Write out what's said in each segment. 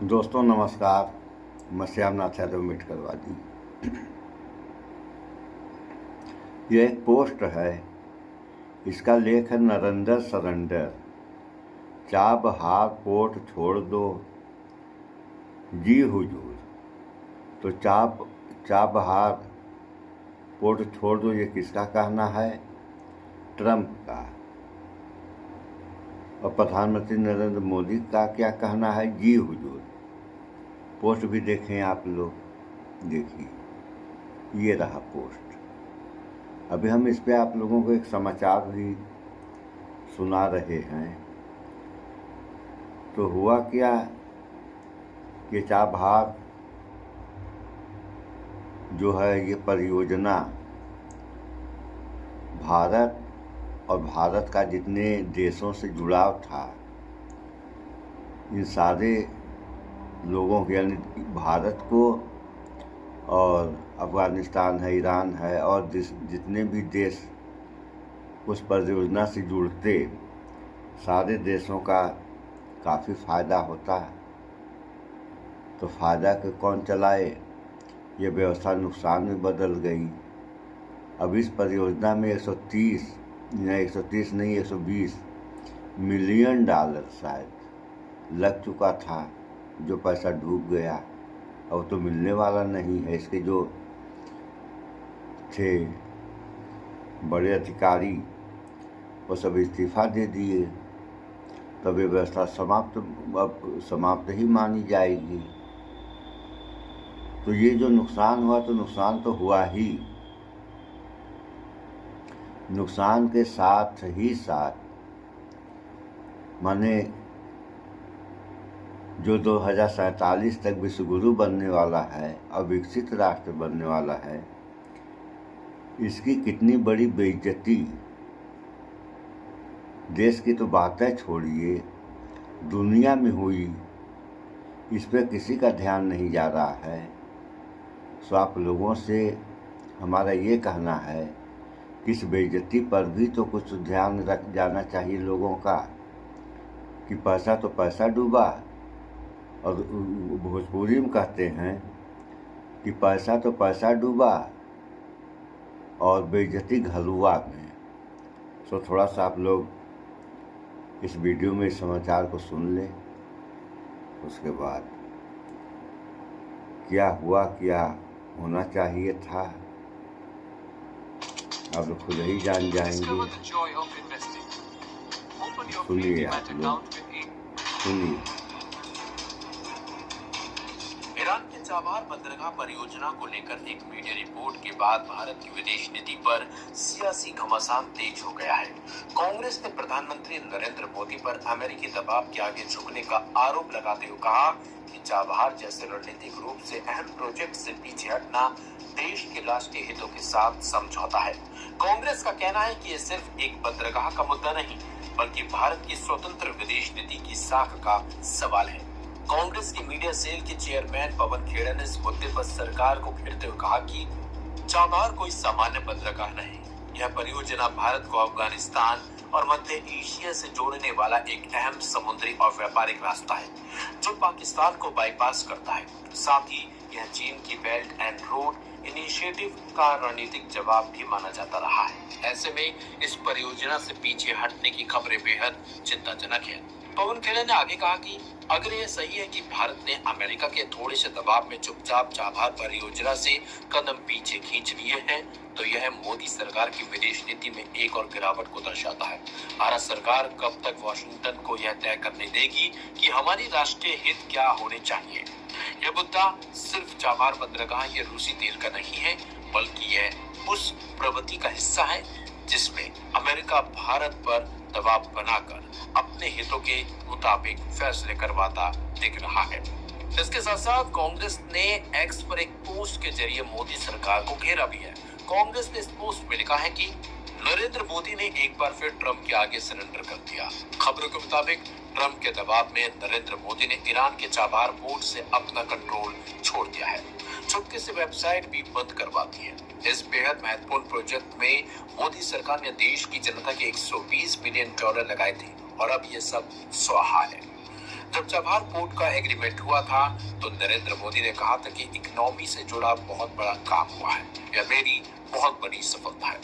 दोस्तों नमस्कार। मैं श्यामनाथ यादव मिटकरवादी। यह एक पोस्ट है। इसका लेख है नरेंद्र सरेंडर। चाबहार पोर्ट छोड़ दो जी हुजूर। तो चाबहार पोर्ट छोड़ दो, ये किसका कहना है? ट्रंप का। और प्रधानमंत्री नरेंद्र मोदी का क्या कहना है? जी हुजूर। पोस्ट भी देखें आप लोग, देखिए ये रहा पोस्ट। अभी हम इस पे आप लोगों को एक समाचार भी सुना रहे हैं। तो हुआ क्या, ये चाबहार जो है ये परियोजना भारत और भारत का जितने देशों से जुड़ाव था, इन सारे लोगों के, यानी भारत को और अफ़गानिस्तान है, ईरान है और जितने भी देश उस परियोजना से जुड़ते, सारे देशों का काफ़ी फ़ायदा होता। तो फ़ायदा के कौन चलाए, ये व्यवस्था नुकसान में बदल गई। अब इस परियोजना में 130 नहीं 120 मिलियन डॉलर शायद लग चुका था, जो पैसा डूब गया। अब तो मिलने वाला नहीं है। इसके जो थे बड़े अधिकारी वो सब इस्तीफा दे दिए। तब ये व्यवस्था समाप्त ही मानी जाएगी। तो ये जो नुकसान हुआ, तो नुकसान तो हुआ ही। नुकसान के साथ ही साथ माने जो 2047 तक विश्वगुरु बनने वाला है और विकसित राष्ट्र बनने वाला है, इसकी कितनी बड़ी बेइज्जती। देश की तो बातें छोड़िए, दुनिया में हुई, इस पर किसी का ध्यान नहीं जा रहा है। सो आप लोगों से हमारा ये कहना है कि इस बेइज्जती पर भी तो कुछ ध्यान रख जाना चाहिए लोगों का, कि पैसा तो पैसा डूबा, और भोजपुरी में कहते हैं कि पैसा तो पैसा डूबा और बेइज्जती घलुआ में। सो थोड़ा सा आप लोग इस वीडियो में इस समाचार को सुन लें। उसके बाद क्या हुआ, क्या होना चाहिए था, आप लोग खुद ही जान जाएंगे। सुनिए आप लोग, सुनिए। ईरान के चाबहार बंदरगाह परियोजना को लेकर एक मीडिया रिपोर्ट के बाद भारत की विदेश नीति पर सियासी घमासान तेज हो गया है। कांग्रेस ने प्रधानमंत्री नरेंद्र मोदी पर अमेरिकी दबाव के आगे झुकने का आरोप लगाते हुए कहा कि चाबहार जैसे रणनीतिक रूप से अहम प्रोजेक्ट से पीछे हटना देश के राष्ट्रीय हितों के साथ समझौता है। कांग्रेस का कहना है कि यह सिर्फ एक बंदरगाह का मुद्दा नहीं, बल्कि भारत की स्वतंत्र विदेश नीति की साख का सवाल है। कांग्रेस की मीडिया सेल के चेयरमैन पवन खेड़ा ने इस मुद्दे पर सरकार को घेरते हुए कहा कि चाबहार कोई सामान्य बंदरगाह नहीं, यह परियोजना भारत को अफगानिस्तान और मध्य एशिया से जोड़ने वाला एक अहम समुद्री और व्यापारिक रास्ता है, जो पाकिस्तान को बाईपास करता है। साथ ही यह चीन की बेल्ट एंड रोड इनिशिएटिव का रणनीतिक जवाब भी माना जाता रहा है। ऐसे में इस परियोजना से पीछे हटने की खबरें बेहद चिंताजनक है। पवन खेड़ा ने आगे कहा कि अगर यह सही है कि भारत ने अमेरिका के थोड़े से दबाव में चुपचाप चाबहार परियोजना से कदम पीछे खींच लिए हैं, तो यह मोदी सरकार की विदेश नीति में एक और गिरावट को दर्शाता है। भारत सरकार कब तक वॉशिंगटन को यह तय करने देगी कि हमारी राष्ट्रीय हित क्या होने चाहिए। यह मुद्दा सिर्फ चाबहार बंदरगाह या रूसी तेल का नहीं है, बल्कि यह उस प्रवृत्ति का हिस्सा है जिसमें अमेरिका भारत पर दबाव बनाकर अपने हितों के मुताबिक फैसले करवाता दिख रहा है। इसके साथ साथ कांग्रेस ने एक्स पर एक पोस्ट के जरिए मोदी सरकार को घेरा भी है। कांग्रेस ने इस पोस्ट में लिखा है कि नरेंद्र मोदी ने एक बार फिर ट्रंप के आगे सरेंडर कर दिया। खबरों के मुताबिक ट्रंप के दबाव में नरेंद्र मोदी ने ईरान के चाबहार पोर्ट से अपना कंट्रोल छोड़ दिया है, चुपके से वेबसाइट भी बंद करवा दी है। इस बेहद महत्वपूर्ण प्रोजेक्ट में मोदी सरकार ने देश की जनता के $120 मिलियन लगाए थे और अब ये सब स्वाहा है। जब चाबहार पोर्ट का एग्रीमेंट हुआ था तो नरेंद्र मोदी ने कहा था कि इकोनॉमी से जुड़ा बहुत बड़ा काम हुआ है, यह मेरी बहुत बड़ी सफलता है।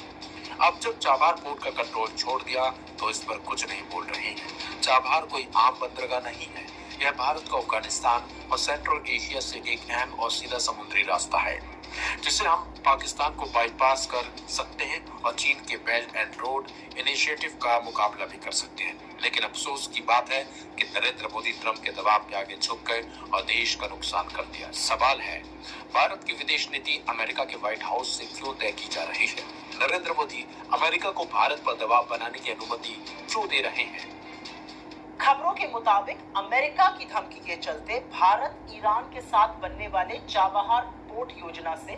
अब जब चाबहार पोर्ट का कंट्रोल छोड़ दिया तो इस पर कुछ नहीं बोल रहे हैं। चाबहार कोई आम बंदरगाह नहीं है, यह भारत का अफगानिस्तान और सेंट्रल एशिया से एक अहम और सीधा समुद्री रास्ता है जिसे हम पाकिस्तान को बाईपास कर सकते हैं और चीन के बेल्ट एंड रोड इनिशिएटिव का मुकाबला भी कर सकते हैं। लेकिन अफसोस की बात है कि नरेंद्र मोदी ट्रंप के दबाव के आगे झुक गए और देश का नुकसान कर दिया। सवाल है, भारत की विदेश नीति अमेरिका के व्हाइट हाउस से क्यों तय की जा रही है? नरेंद्र मोदी अमेरिका को भारत पर दबाव बनाने की अनुमति क्यों दे रहे हैं? खबरों के मुताबिक अमेरिका की धमकी के चलते भारत ईरान के साथ बनने वाले चाबहार पोर्ट योजना से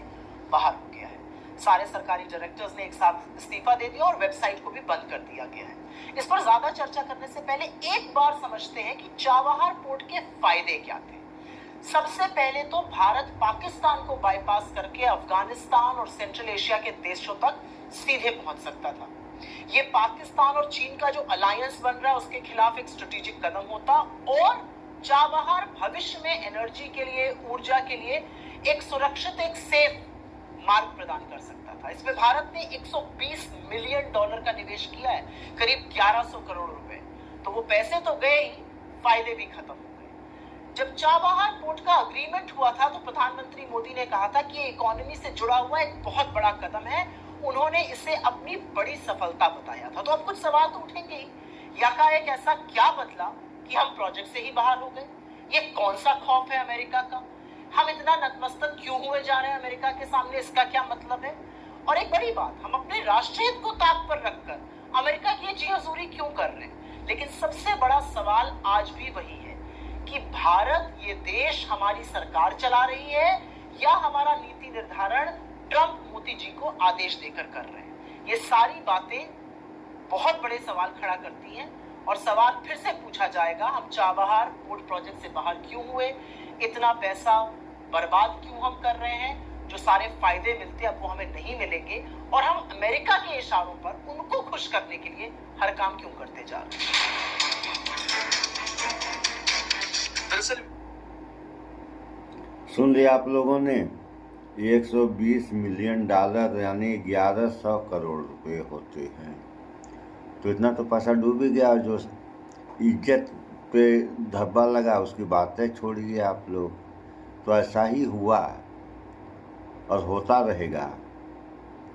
बाहर हो गया है। सारे सरकारी डायरेक्टर्स ने एक साथ इस्तीफा दे दिया और वेबसाइट को भी बंद कर दिया गया है। इस पर ज्यादा चर्चा करने से पहले एक बार समझते हैं कि चाबहार पोर्ट के फायदे क्या थे। सबसे पहले तो भारत पाकिस्तान को बाईपास करके अफगानिस्तान और सेंट्रल एशिया के देशों तक सीधे पहुंच सकता था। ये पाकिस्तान और चीन का जो अलायंस बन रहा है उसके खिलाफ एक स्ट्रेटेजिक कदम होता और चाबहार भविष्य में एनर्जी के लिए, ऊर्जा के लिए एक सुरक्षित, एक सेफ मार्ग प्रदान कर सकता था। इसमें भारत ने $120 मिलियन का निवेश किया है, करीब 1100 करोड़ रुपए। तो वो पैसे तो गए ही, फायदे भी खत्म हो गए। जब चाबहार पोर्ट का अग्रीमेंट हुआ था तो प्रधानमंत्री मोदी ने कहा था कि इकोनॉमी से जुड़ा हुआ एक बहुत बड़ा कदम है। उन्होंने इसे अपनी बड़ी सफलता बताया था। तो अब कुछ सवाल तो उठेंगे ही, यकाएक ऐसा क्या बदला कि हम प्रोजेक्ट से ही बाहर हो गए? ये कौन सा खौफ है अमेरिका का? हम इतना नतमस्तक क्यों हुए जा रहे हैं अमेरिका के सामने? इसका क्या मतलब है? और एक बड़ी बात, हम अपने राष्ट्रीय हित को ताक पर रखकर अमेरिका की जी हजूरी क्यों कर रहे हैं? लेकिन सबसे बड़ा सवाल आज भी वही है कि भारत, ये देश हमारी सरकार चला रही है या हमारा नीति निर्धारण ट्रंप मोदी जी को आदेश देकर कर रहे हैं? ये सारी बातें बहुत बड़े सवाल खड़ा करती हैं और सवाल फिर से पूछा जाएगा, हम चाबहार पोर्ट प्रोजेक्ट से बाहर क्यों हुए? इतना पैसा बर्बाद क्यों हम कर रहे हैं? जो सारे फायदे मिलते अब वो हमें नहीं मिलेंगे और हम अमेरिका के इशारों पर उनको खुश करने के लिए हर काम क्यों करते जा रहे हैं? दरअसल सुन लिया आप लोगों ने, $120 मिलियन यानी 1100 करोड़ रुपए होते हैं। तो इतना तो पैसा डूब ही गया। जो इज्जत पे धब्बा लगा उसकी बातें छोड़िए आप लोग। तो ऐसा ही हुआ और होता रहेगा।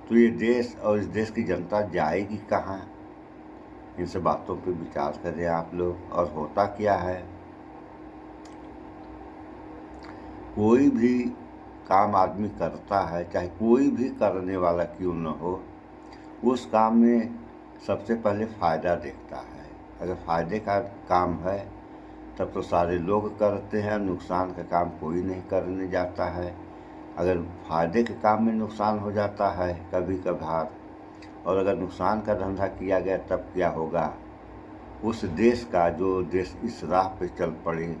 तो ये देश और इस देश की जनता जाएगी कहाँ? इन सब बातों पे विचार करें आप लोग। और होता क्या है, कोई भी काम आदमी करता है, चाहे कोई भी करने वाला क्यों न हो, उस काम में सबसे पहले फ़ायदा देखता है। अगर फ़ायदे का काम है तब तो सारे लोग करते हैं, नुकसान का काम कोई नहीं करने जाता है। अगर फ़ायदे के काम में नुकसान हो जाता है कभी कभार, और अगर नुकसान का धंधा किया गया तब क्या होगा? उस देश का, जो देश इस राह पे चल पड़े।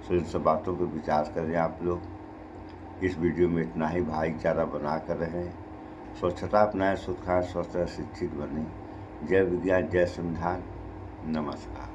सो इन सब बातों पर विचार करें आप लोग। इस वीडियो में इतना ही। भाईचारा बना कर रहें, स्वच्छता अपनाएं, सुख खाएं, स्वस्थ शिक्षित बने। जय विज्ञान, जय संविधान। नमस्कार।